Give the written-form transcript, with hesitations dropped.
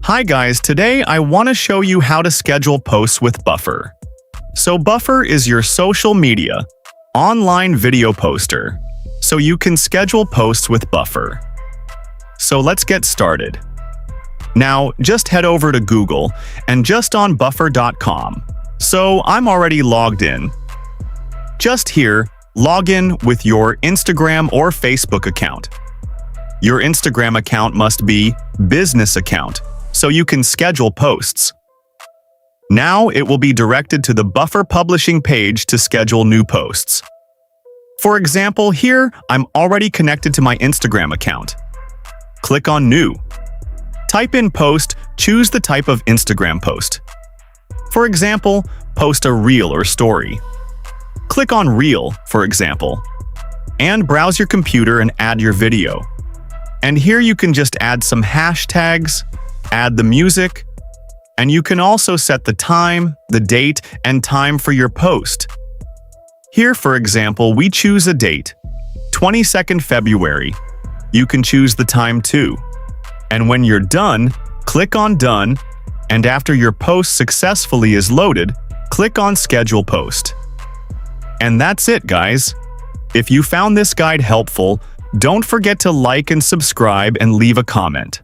Hi guys, today I want to show you how to schedule posts with Buffer. So Buffer is your social media, online video poster, so you can schedule posts with Buffer. So let's get started. Now, just head over to Google and just on buffer.com. So I'm already logged in. Just here, log in with your Instagram or Facebook account. Your Instagram account must be business account, so you can schedule posts. Now it will be directed to the Buffer publishing page to schedule new posts. For example, here I'm already connected to my Instagram account. Click on New. Type in Post, choose the type of Instagram post. For example, post a reel or story. Click on Reel, for example, and browse your computer and add your video. And here you can just add some hashtags, add the music, and you can also set the time, the date, and time for your post. Here, for example, we choose a date, 22nd February. You can choose the time too. And when you're done, click on Done, and after your post successfully is loaded, click on Schedule Post. And that's it, guys. If you found this guide helpful, don't forget to like and subscribe and leave a comment.